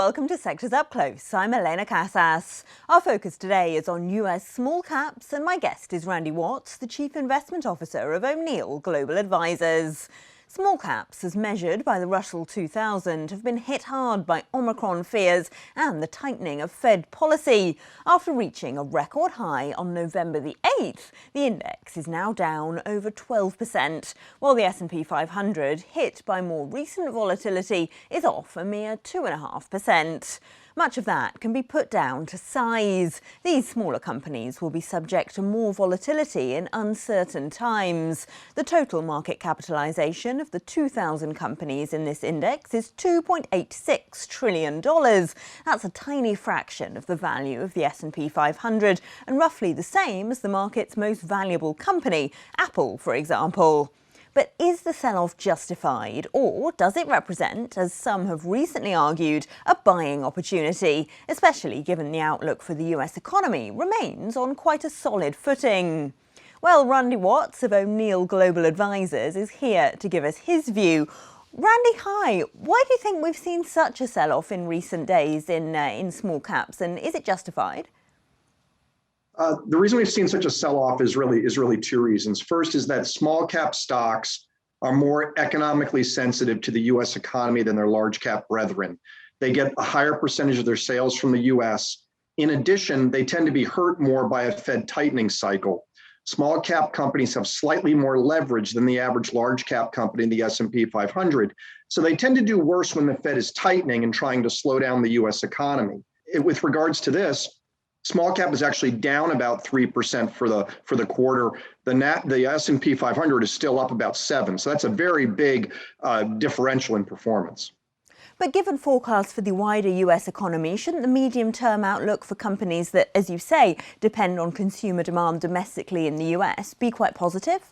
welcome to Sectors Up Close. I'm Elena Casas. Our focus today is on US small caps, and my guest is Randy Watts, the Chief Investment Officer of O'Neill Global Advisors. Small caps, as measured by the Russell 2000, have been hit hard by Omicron fears and the tightening of Fed policy. After reaching a record high on November the 8th, the index is now down over 12%, while the S&P 500, hit by more recent volatility, is off a mere 2.5%. Much of that can be put down to size. These smaller companies will be subject to more volatility in uncertain times. The total market capitalization of the 2,000 companies in this index is $2.86 trillion. That's a tiny fraction of the value of the S&P 500 and roughly the same as the market's most valuable company, Apple, for example. But is the sell-off justified, or does it represent, as some have recently argued, a buying opportunity, especially given the outlook for the US economy remains on quite a solid footing? Well, Randy Watts of O'Neill Global Advisors is here to give us his view. Randy, hi. Why do you think we've seen such a sell-off in recent days in small caps, and is it justified? The reason we've seen such a sell-off is really two reasons. First is that small cap stocks are more economically sensitive to the US economy than their large cap brethren. They get a higher percentage of their sales from the US. In addition, they tend to be hurt more by a Fed tightening cycle. Small cap companies have slightly more leverage than the average large cap company in the S&P 500. So they tend to do worse when the Fed is tightening and trying to slow down the US economy. With regards to this, small cap is actually down about 3% for the quarter. The S&P 500 is still up about 7%. So that's a very big differential in performance. But given forecasts for the wider US economy, shouldn't the medium-term outlook for companies that, as you say, depend on consumer demand domestically in the US be quite positive?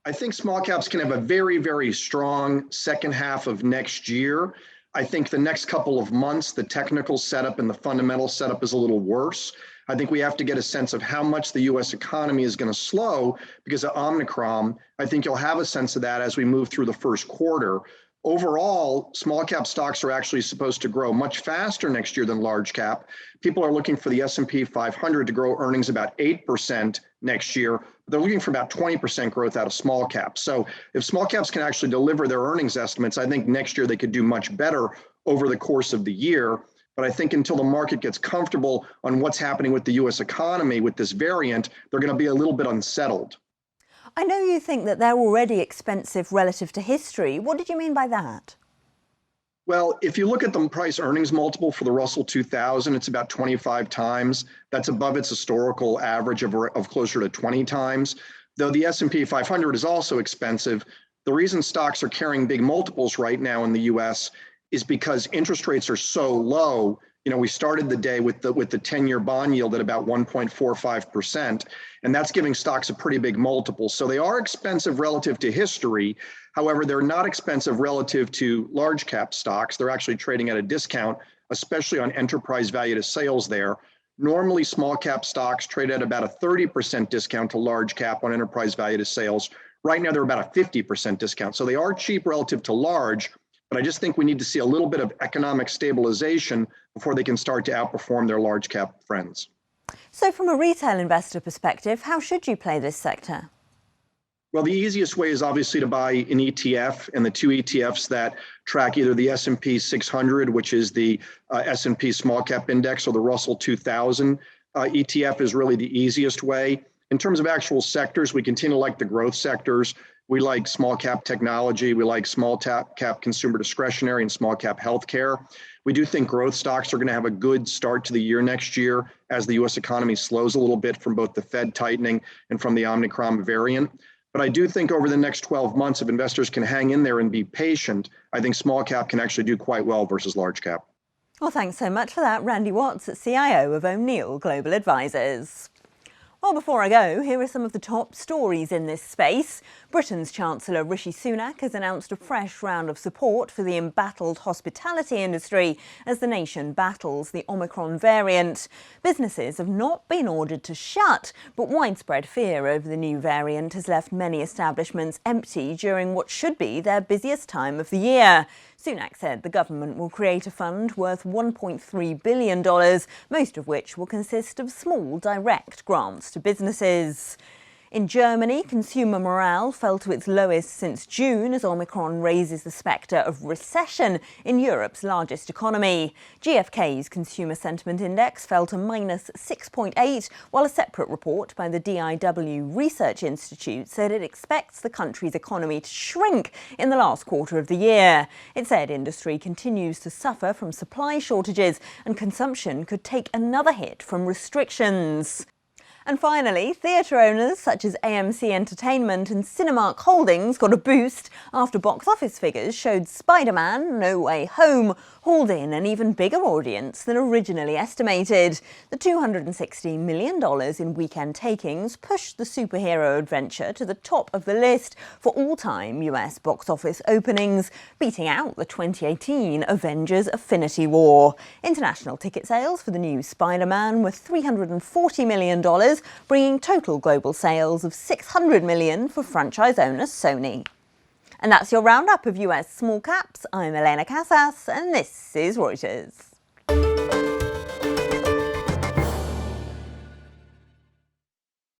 I think small caps can have a very, very strong second half of next year. I think the next couple of months, the technical setup and the fundamental setup is a little worse. I think we have to get a sense of how much the US economy is going to slow because of Omicron. I think you'll have a sense of that as we move through the first quarter. Overall, small cap stocks are actually supposed to grow much faster next year than large cap. People are looking for the S&P 500 to grow earnings about 8% next year. They're looking for about 20% growth out of small caps. So if small caps can actually deliver their earnings estimates, I think next year they could do much better over the course of the year. But I think until the market gets comfortable on what's happening with the US economy with this variant, they're going to be a little bit unsettled. I know you think that they're already expensive relative to history. What did you mean by that? Well, if you look at the price earnings multiple for the Russell 2000, it's about 25 times. That's above its historical average of closer to 20 times. Though the S&P 500 is also expensive, the reason stocks are carrying big multiples right now in the US is because interest rates are so low. You know, we started the day with the 10-year bond yield at about 1.45%, and that's giving stocks a pretty big multiple. So they are expensive relative to history. However, they're not expensive relative to large cap stocks. They're actually trading at a discount, especially on enterprise value to sales there. Normally, small cap stocks trade at about a 30% discount to large cap on enterprise value to sales. Right now, they're about a 50% discount. So they are cheap relative to large, but I just think we need to see a little bit of economic stabilization before they can start to outperform their large cap friends. So from a retail investor perspective, how should you play this sector? Well, the easiest way is obviously to buy an ETF, and the two ETFs that track either the S&P 600, which is the S&P small cap index, or the Russell 2000 ETF is really the easiest way. In terms of actual sectors, we continue to like the growth sectors. We like small cap technology. We like small cap consumer discretionary and small cap healthcare. We do think growth stocks are going to have a good start to the year next year as the US economy slows a little bit from both the Fed tightening and from the Omicron variant. But I do think over the next 12 months, if investors can hang in there and be patient, I think small cap can actually do quite well versus large cap. Well, thanks so much for that, Randy Watts, CIO of O'Neill Global Advisors. Well, before I go, here are some of the top stories in this space. Britain's Chancellor Rishi Sunak has announced a fresh round of support for the embattled hospitality industry as the nation battles the Omicron variant. Businesses have not been ordered to shut, but widespread fear over the new variant has left many establishments empty during what should be their busiest time of the year. Sunak said the government will create a fund worth $1.3 billion, most of which will consist of small direct grants to businesses. In Germany, consumer morale fell to its lowest since June as Omicron raises the spectre of recession in Europe's largest economy. GfK's Consumer Sentiment Index fell to minus 6.8, while a separate report by the DIW Research Institute said it expects the country's economy to shrink in the last quarter of the year. It said industry continues to suffer from supply shortages and consumption could take another hit from restrictions. And finally, theatre owners such as AMC Entertainment and Cinemark Holdings got a boost after box office figures showed Spider-Man: No Way Home hauled in an even bigger audience than originally estimated. The $260 million in weekend takings pushed the superhero adventure to the top of the list for all-time US box office openings, beating out the 2018 Avengers: Infinity War. International ticket sales for the new Spider-Man were $340 million, bringing total global sales of $600 million for franchise owner Sony. And that's your roundup of US small caps. I'm Elena Casas, and this is Reuters.